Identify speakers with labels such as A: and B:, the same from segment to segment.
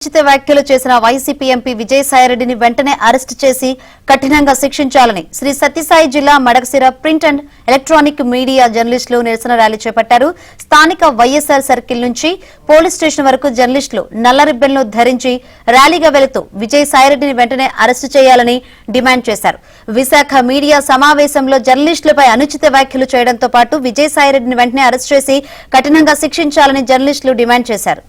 A: అనుచిత వ్యాఖ్యలు చేసిన వైసీపీ ఎంపీ విజయసాయిరెడ్డిని వెంటనే అరెస్టు చేసి కఠినంగా శిక్షించాలని శ్రీ సత్యసాయి జిల్లా Madakasira print and electronic media జర్నలిస్టులు నిరసన ర్యాలీ చేపట్టారు. స్థానిక వైఎస్ఆర్ సర్కిల్ నుంచి పోలీస్ స్టేషన్ వరకు జర్నలిస్టులు నల్ల రిబ్బన్లు ధరించి ర్యాలీగా వెళుతూ విజయసాయిరెడ్డిని వెంటనే అరెస్టు చేయాలని డిమాండ్ చేశారు. విశాఖ మీడియా సమావేశంలో జర్నలిస్టులపై అనుచిత వ్యాఖ్యలు చేయడంతో పాటు విజయసాయిరెడ్డిని వెంటనే అరెస్టు చేసి కఠినంగా శిక్షించాలని జర్నలిస్టులు డిమాండ్ చేశారు.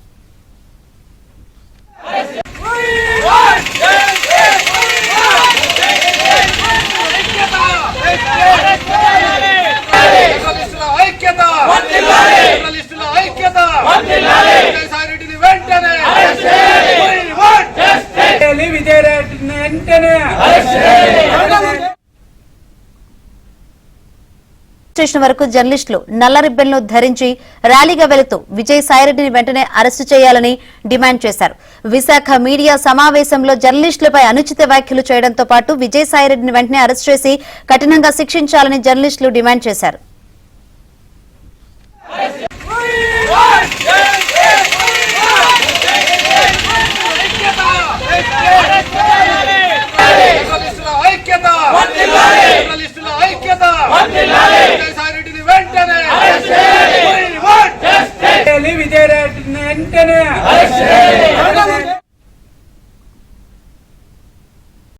A: స్టేషన్ వరకు జర్నలిస్టులు నల్ల రిబ్బన్లు ధరించి ర్యాలీగా వెళుతూ విజయసాయిరెడ్డిని వెంటనే అరెస్టు చేయాలని డిమాండ్ చేశారు. విశాఖ మీడియా సమావేశంలో జర్నలిస్టులపై అనుచిత వ్యాఖ్యలు చేయడంతో పాటు విజయసాయిరెడ్డిని వెంటనే అరెస్టు చేసి కఠినంగా శిక్షించాలని జర్నలిస్టులు డిమాండ్ చేశారు.